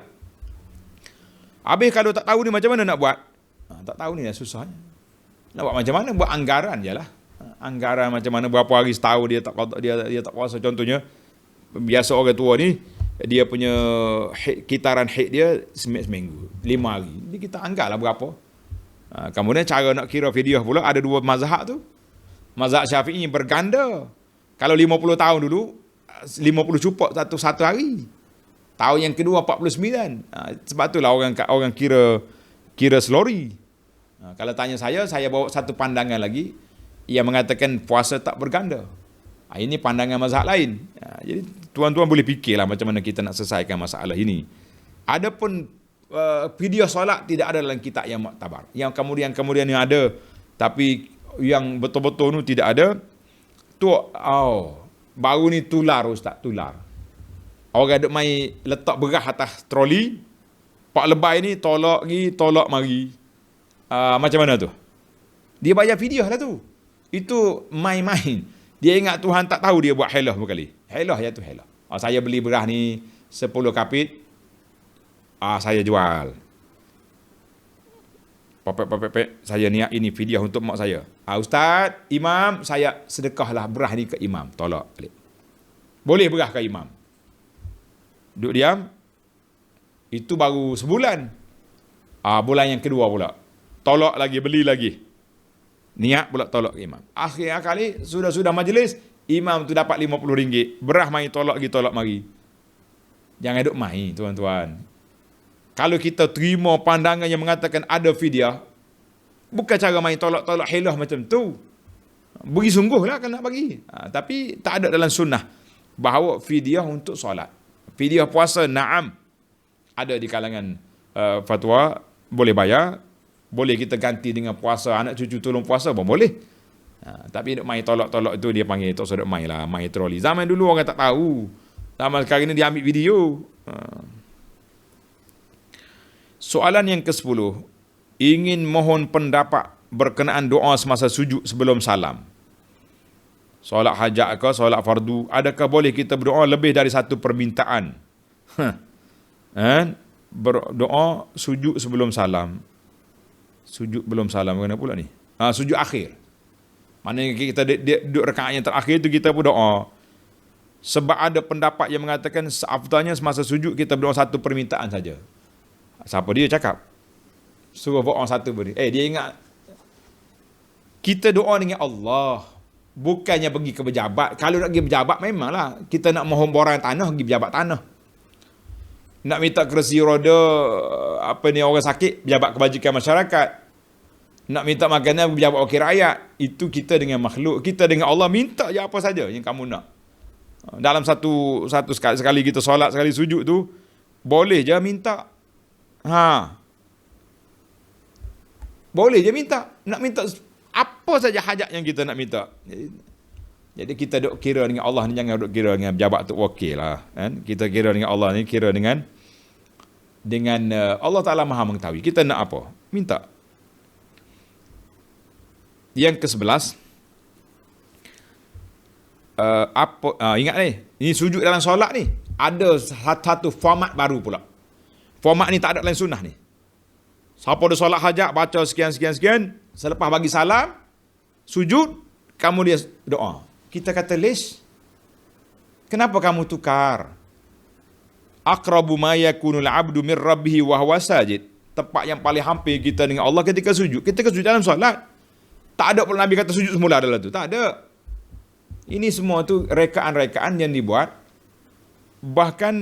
Habis kalau tak tahu ni macam mana nak buat? Tak tahu ni dah susahnya. Nak buat macam mana? Buat anggaran je lah. Anggaran macam mana berapa hari setahun dia tak puasa. Contohnya, biasa orang tua ni, dia punya kitaran haid dia seminggu, 5 hari. Jadi kita anggaplah berapa. Kemudian cara nak kira fidyah pula, ada 2 mazhab tu. Mazhab Syafi'i berganda. Kalau 50 tahun dulu, 50 cukup satu hari. Tahun yang kedua 49. Sebab itulah orang kira selori. Kalau tanya saya bawa satu pandangan lagi yang mengatakan puasa tak berganda. Ini pandangan mazhab lain. Jadi tuan-tuan boleh fikirlah macam mana kita nak selesaikan masalah ini. Adapun fidyah solat tidak ada dalam kitab yang muktabar. Yang kemudian yang ada tapi yang betul-betul tu tidak ada. Tu baru ni tular ustaz, tular. Orang duk mai letak berah atas troli. Pak lebay ni tolak mari. Macam mana tu? Dia bayar fidyah lah tu. Itu main-main. Dia ingat Tuhan tak tahu dia buat helah berkali. Helah ya tu helah. Saya beli berah ni 10 kapit. Saya jual. Papek, saya niat ini fidyah untuk mak saya. Ustaz, imam, saya sedekahlah berah ni ke imam. Tolak balik. Boleh berah ke imam. Duduk diam. Itu baru sebulan. Bulan yang kedua pula. Tolak lagi, beli lagi. Niat pula tolak ke imam. Akhir kali, sudah majlis, imam tu dapat RM50. Berah main tolak mari. Jangan duk main, tuan-tuan. Kalau kita terima pandangan yang mengatakan ada fidyah, bukan cara main tolak helah macam tu. Beri sungguhlah kan nak bagi. Tapi tak ada dalam sunnah bahawa fidyah untuk solat. Fidyah puasa, na'am. Ada di kalangan fatwa, boleh bayar. Boleh kita ganti dengan puasa, anak cucu tolong puasa pun boleh. Tapi duk main tolak itu dia panggil tak sedap main lah, main troli. Zaman dulu orang tak tahu. Zaman sekarang ni dia ambil video. Soalan yang ke-10. Ingin mohon pendapat berkenaan doa semasa sujud sebelum salam. Solat hajat ke, solat fardu, adakah boleh kita berdoa lebih dari satu permintaan? Berdoa sujud sebelum salam. Sujud belum salam, mana pula ni? Sujud akhir. Maknanya kita duduk rakaat yang terakhir tu kita berdoa. Sebab ada pendapat yang mengatakan seafdalnya semasa sujud kita berdoa satu permintaan saja. Siapa dia cakap? Suruh berdoa satu beri. Dia ingat kita doa dengan Allah, bukannya pergi ke pejabat. Kalau nak pergi pejabat memanglah kita nak mohon borang tanah, pergi pejabat tanah. Nak minta kerusi roda orang sakit, pejabat kebajikan masyarakat. Nak minta makanan, pejabat wakil rakyat. Itu kita dengan makhluk. Kita dengan Allah minta je apa saja yang kamu nak. Dalam satu sekali kita solat, sekali sujud tu, boleh je minta. Boleh je minta. Nak minta apa saja hajat yang kita nak minta. Jadi kita duk kira dengan Allah ni, jangan duk kira dengan pejabat tu wakil lah. Kan? Kita kira dengan Allah ni, kira dengan Allah Ta'ala maha mengetahui. Kita nak apa? Minta. Yang ke-11, ingat ni, ini sujud dalam solat ni, ada satu format baru pula. Format ni tak ada dalam sunnah ni. Siapa ada solat hajat, baca sekian, selepas bagi salam, sujud, kamu dia doa. Kita kata, Lish, kenapa kamu tukar? Aqrabu ma yakunul abdu min rabbihi wa huwa sajid. Tempat yang paling hampir kita dengan Allah ketika sujud. Ketika sujud dalam solat. Tak ada pun Nabi kata sujud semula dalam tu. Tak ada. Ini semua tu rekaan-rekaan yang dibuat. Bahkan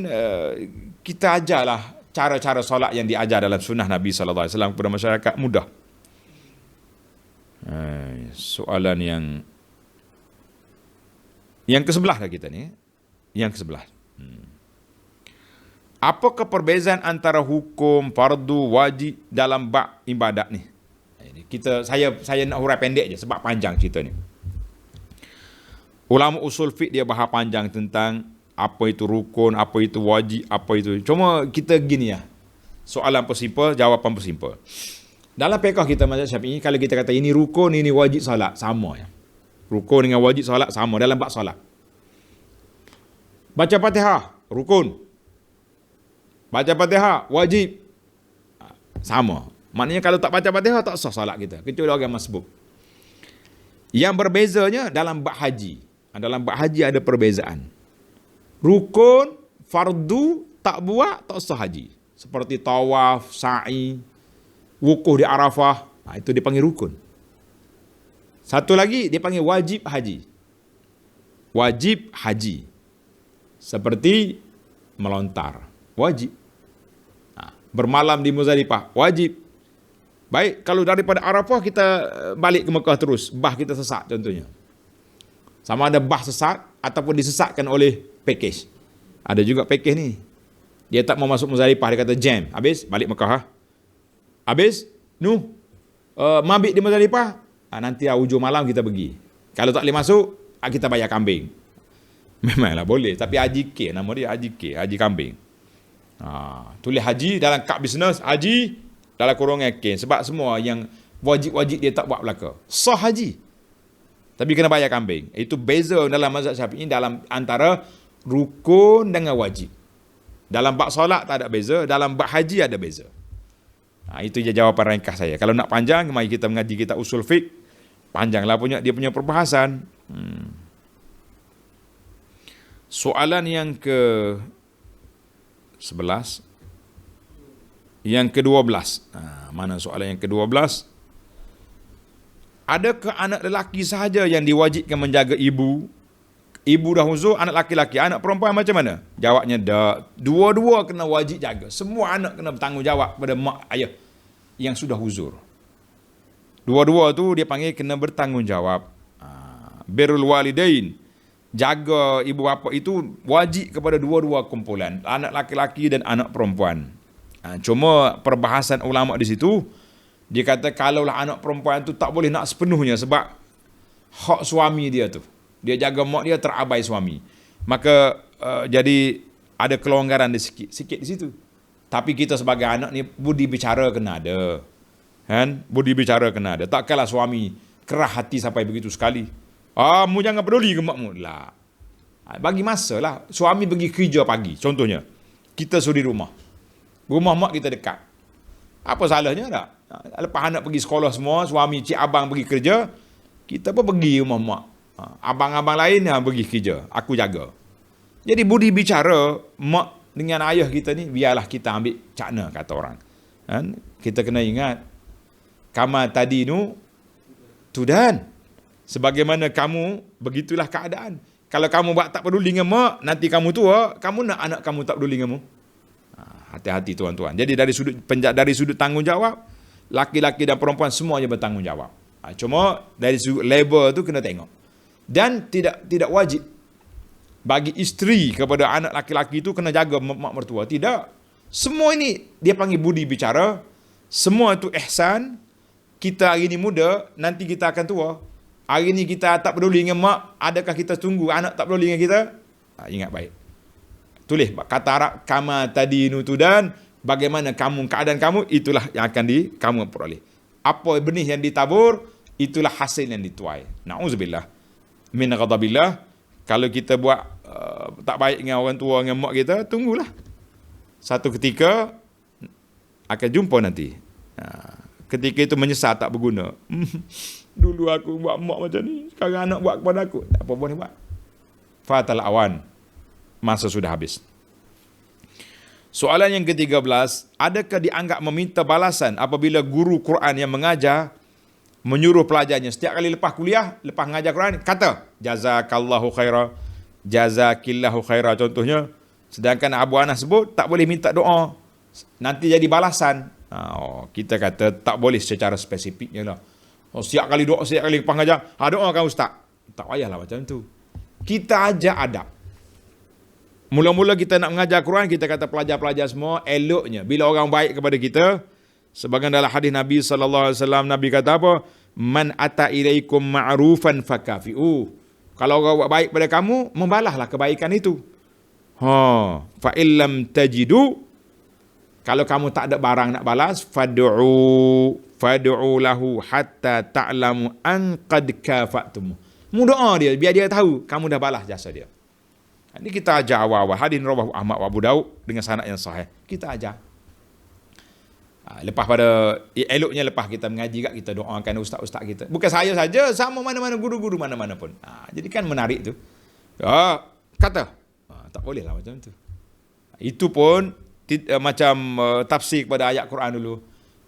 kita ajarlah cara-cara solat yang diajar dalam sunnah Nabi SAW kepada masyarakat mudah. Soalan yang ke-11 lah kita ni. Yang ke-11. Apakah perbezaan antara hukum, fardu, wajib dalam bab ibadat ni? Saya nak hurai pendek je sebab panjang cerita ni. Ulama usul fiqh dia bahas panjang tentang apa itu rukun, apa itu wajib, apa itu. Cuma kita gini ya. Soalan persimple, jawapan persimple. Dalam fiqh kita mazhab Syafi'i, kalau kita kata ini rukun, ini wajib solat, sama ya. Rukun dengan wajib solat sama dalam bab solat. Baca Fatihah, rukun. Baca Fatihah, wajib. Sama. Maknanya kalau tak baca Fatihah, tak sah solat kita. Kecuali orang masbuk. Yang berbezanya dalam bab haji. Dalam bab haji ada perbezaan. Rukun, fardu, tak buat, tak sah haji. Seperti tawaf, sa'i, wukuf di Arafah. Itu dipanggil rukun. Satu lagi, dipanggil wajib haji. Wajib haji. Seperti melontar. Wajib. Bermalam di Muzdalifah. Wajib. Baik, kalau daripada Arafah kita balik ke Mekah terus, bah kita sesat contohnya. Sama ada bah sesat ataupun disesatkan oleh package. Ada juga package ni. Dia tak mau masuk Muzdalifah, dia kata jam. Habis balik Mekah. Habis mabit di Muzdalifah, nanti hujung malam kita pergi. Kalau tak boleh masuk, kita bayar kambing. Memanglah boleh, tapi haji K nama dia, haji K, haji kambing. Tulis haji dalam kad bisnes, haji dalam kurungan K. Sebab semua yang wajib-wajib dia tak buat belaka. Sah haji. Tapi kena bayar kambing. Itu beza dalam mazhab Syafi'i dalam antara rukun dengan wajib. Dalam bab solat tak ada beza, dalam bab haji ada beza. Itu je jawapan ringkas saya. Kalau nak panjang, mari kita mengaji kitab usul fiqh. Panjanglah dia punya perbahasan. Soalan yang ke-11. Yang ke-12. Mana soalan yang ke-12? Adakah anak lelaki sahaja yang diwajibkan menjaga ibu? Ibu dah huzur, anak laki-laki, anak perempuan macam mana? Jawabnya dah. Dua-dua kena wajib jaga. Semua anak kena bertanggungjawab kepada mak ayah yang sudah huzur. Dua-dua tu dia panggil kena bertanggungjawab. Birrul walidain. Jaga ibu bapa itu wajib kepada dua-dua kumpulan. Anak laki-laki dan anak perempuan. Cuma perbahasan ulama di situ, dia kata kalaulah anak perempuan tu tak boleh nak sepenuhnya sebab hak suami dia tu. Dia jaga mak dia, terabai suami. Maka jadi ada kelonggaran sikit di situ. Tapi kita sebagai anak ni budi bicara kena ada. Kan? Budi bicara kena ada. Takkanlah suami kerah hati sampai begitu sekali. Mu jangan peduli ke makmu. Lah. Bagi masa lah. Suami pergi kerja pagi. Contohnya. Kita suri rumah. Rumah mak kita dekat. Apa salahnya tak? Lepas anak pergi sekolah semua, suami cik abang pergi kerja, kita pun pergi rumah mak. Abang-abang lain yang pergi kerja. Aku jaga. Jadi budi bicara mak dengan ayah kita ni, biarlah kita ambil cakna, kata orang. Kan? Kita kena ingat. Kamu tadi nu, tudan. Sebagaimana kamu, begitulah keadaan. Kalau kamu buat tak peduli dengan mak, nanti kamu tua, kamu nak anak kamu tak peduli dengan mu. Hati-hati tuan-tuan. Jadi dari sudut tanggungjawab, laki-laki dan perempuan semuanya bertanggungjawab. Cuma dari sudut label tu kena tengok. Dan tidak wajib bagi isteri kepada anak laki-laki itu kena jaga mak mertua. Tidak. Semua ini dia panggil budi bicara. Semua itu ihsan. kita hari ni muda, nanti kita akan tua. Hari ni kita tak peduli dengan mak, adakah kita tunggu anak tak peduli dengan kita? Ingat baik. Tulis kata Arab, kama tadi nutudan, bagaimana keadaan kamu, itulah yang akan kamu peroleh. Apa benih yang ditabur, itulah hasil yang dituai. Na'udzubillah min ghadabillah. Kalau kita buat tak baik dengan orang tua, dengan mak kita, tunggulah. Satu ketika akan jumpa nanti. Ketika itu menyesal tak berguna. Dulu aku buat mak macam ni, sekarang anak buat kepada aku. Tak apa boleh buat. Fatal awan. Masa sudah habis. Soalan yang ke-13, adakah dianggap meminta balasan apabila guru Quran yang mengajar menyuruh pelajarnya setiap kali lepas kuliah, lepas mengajar Quran, kata jazakallahu khaira, jazakillahu khaira contohnya. Sedangkan Abu Anas sebut tak boleh minta doa, nanti jadi balasan. Kita kata tak boleh secara spesifiknya lah. Setiap kali doa, setiap kali lepas mengajar, doakan ustaz. Tak payahlah macam tu. Kita ajar adab. Mula-mula kita nak mengajar Quran, kita kata pelajar-pelajar semua, eloknya bila orang baik kepada kita, sebagian dalam hadis Nabi SAW, Nabi kata apa? Man ata ilaikum ma'rufan fakafi'u. Kalau orang buat baik pada kamu, membalahlah kebaikan itu. Fa illam tajidu, kalau kamu tak ada barang nak balas, fad'u lahu hatta ta'lamu an qad kafatum. Doa dia biar dia tahu kamu dah balas jasa dia. Ini kita ajar awal-awal. Hadis riwayat Ahmad wa Abu Daud dengan sanad yang sahih. Kita ajar. Lepas pada eloknya lepas kita mengaji kat, kita doakan ustaz-ustaz kita. Bukan saya saja, sama mana-mana guru-guru mana-mana pun. Jadi kan menarik tu. Kata. Tak boleh lah macam tu. Itu pun macam tafsir kepada ayat Quran dulu.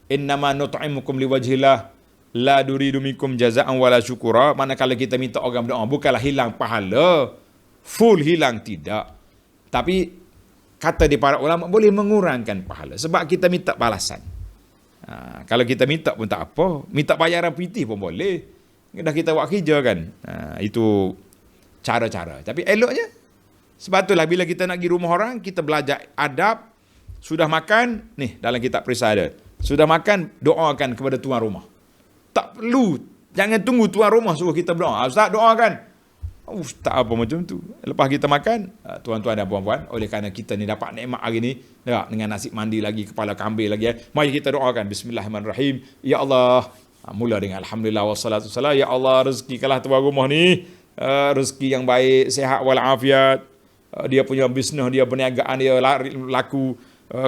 Innama nut'imukum liwajhillah la nuridu minkum jazaa'an wala syukura. Manakala kita minta orang berdoa, bukanlah hilang pahala, full hilang tidak. Tapi kata di para ulama boleh mengurangkan pahala sebab kita minta balasan. Kalau kita minta pun tak apa, minta bayaran PT pun boleh. Dah kita buat kerja kan. Itu cara-cara. Tapi eloknya, sebab itulah bila kita nak pergi rumah orang, kita belajar adab. Sudah makan, nih dalam kitab perisai ada. Sudah makan, doakan kepada tuan rumah. Tak perlu, jangan tunggu tuan rumah suruh kita berdoa. Ustaz doakan. Ustaz apa macam tu. Lepas kita makan, tuan-tuan dan puan-puan, oleh kerana kita ni dapat nikmat hari ni, dengan nasi mandi lagi, kepala kambing lagi, mari kita doakan. Bismillahirrahmanirrahim. Ya Allah, mula dengan alhamdulillah wassalatu wassalam. Ya Allah, rezekikanlah tuan rumah ni rezeki yang baik, sihat walafiat. Dia punya bisnes, dia perniagaan dia laku,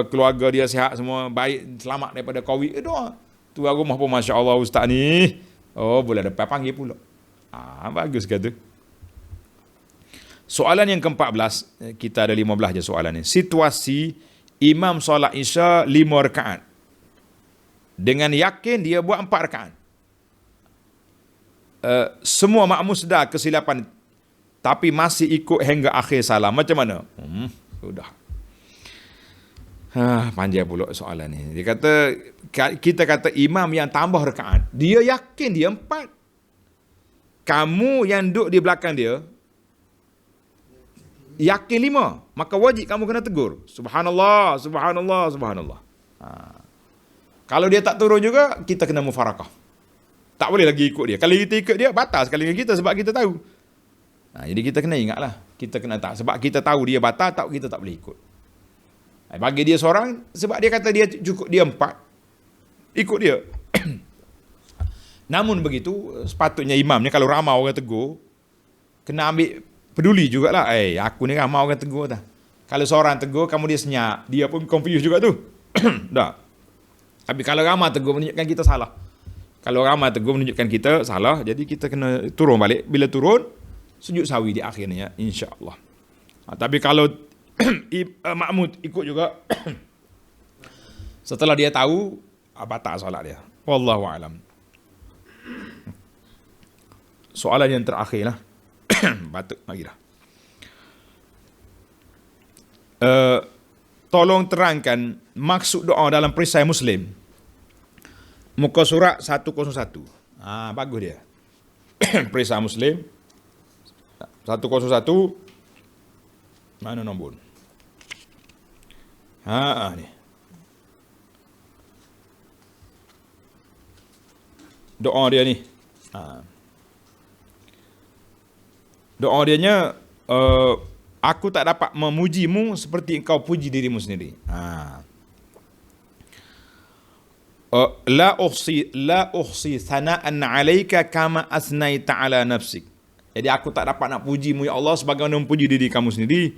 keluarga dia sihat semua, baik, selamat daripada COVID. Doa. Tuan rumah pun Masya Allah ustaz ni, bulan depan panggil pula. Bagus kata. Soalan yang ke-14, kita ada 15 je soalan ni. Situasi imam solat Isya 5 rakaat. Dengan yakin dia buat 4 rakaat. Semua makmum sedar kesilapan, tapi masih ikut hingga akhir salam. Macam mana? Sudah. Panjang pula soalan ni. Dia kata, kita kata imam yang tambah rakaat, dia yakin dia 4. Kamu yang duduk di belakang dia, yakin 5. Maka wajib kamu kena tegur. Subhanallah, subhanallah, subhanallah. Kalau dia tak turun juga, kita kena mufarakah. Tak boleh lagi ikut dia. Kalau kita ikut dia, batal sekali dengan kita sebab kita tahu. Jadi kita kena ingatlah. Kita kena tak. Sebab kita tahu dia batal, kita tak boleh ikut. Bagi dia seorang, sebab dia kata dia cukup dia 4, ikut dia. Namun begitu, sepatutnya imam ni kalau ramai orang tegur, kena ambil peduli jugalah. Aku ni ramai orang tegur dah. Kalau seorang tegur, kamu dia senyap, dia pun confused juga tu. Dah. Tapi kalau ramai tegur menunjukkan kita salah. Kalau ramai tegur menunjukkan kita salah, jadi kita kena turun balik. Bila turun, sujud sawi di akhirnya, insya-Allah. Tapi kalau makmum ikut juga, setelah dia tahu, batal solat dia. Wallahu a'lam. Soalan yang terakhir lah. Batuk lagi dah. Tolong terangkan maksud doa dalam perisai Muslim. Muka surat 101. Bagus dia. Perisai Muslim 101. Mana nombor? Ni. doa dia ni. Doa dianya, aku tak dapat memujimu seperti engkau puji dirimu sendiri. La uhsi thana'an 'alaika kama asnaita 'ala nafsik. Jadi aku tak dapat nak pujimu ya Allah sebagaimana memuji diri kamu sendiri.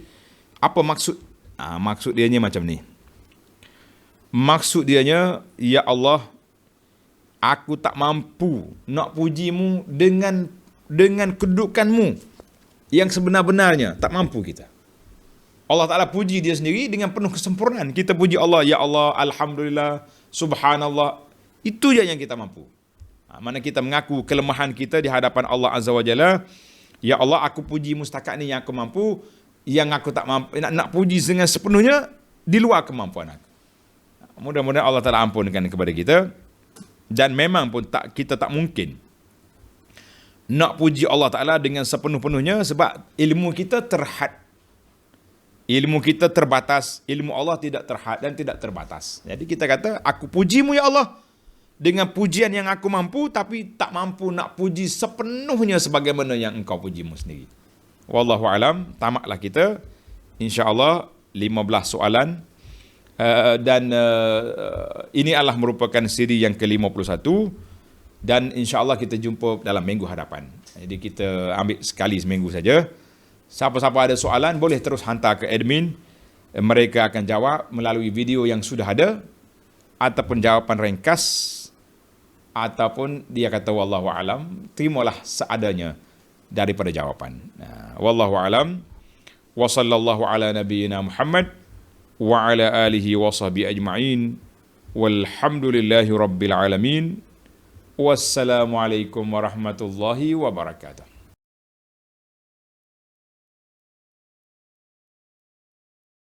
Apa maksud? Maksud dianya macam ni. Maksud dianya, ya Allah, aku tak mampu nak pujimu dengan kedudukanmu yang sebenar-benarnya. Tak mampu kita. Allah Ta'ala puji dia sendiri dengan penuh kesempurnaan. Kita puji Allah, ya Allah, alhamdulillah, subhanallah. Itu je yang kita mampu. Mana kita mengaku kelemahan kita di hadapan Allah Azza wa Jalla. Ya Allah, aku puji mustakat ni yang aku mampu. Yang aku tak mampu, nak puji dengan sepenuhnya di luar kemampuan aku. Mudah-mudahan Allah Ta'ala ampunkan kepada kita. Dan memang pun kita tak mungkin nak puji Allah Ta'ala dengan sepenuh-penuhnya sebab ilmu kita terhad. Ilmu kita terbatas. Ilmu Allah tidak terhad dan tidak terbatas. Jadi kita kata, aku pujimu ya Allah dengan pujian yang aku mampu, tapi tak mampu nak puji sepenuhnya sebagaimana yang engkau pujimu sendiri. Wallahu alam, tamatlah kita. InsyaAllah 15 soalan. Dan ini adalah merupakan siri yang ke-51. Dan insyaAllah kita jumpa dalam minggu hadapan. Jadi kita ambil sekali seminggu saja. Siapa-siapa ada soalan, boleh terus hantar ke admin. Mereka akan jawab melalui video yang sudah ada. Ataupun jawapan ringkas. Ataupun dia kata wallahu alam, terimalah seadanya daripada jawapan. Wallahu alam. Wa sallallahu ala nabiyyina Muhammad. Wa ala alihi wa sahbihi ajma'in. Walhamdulillahi rabbil alamin. Wassalamualaikum warahmatullahi wabarakatuh.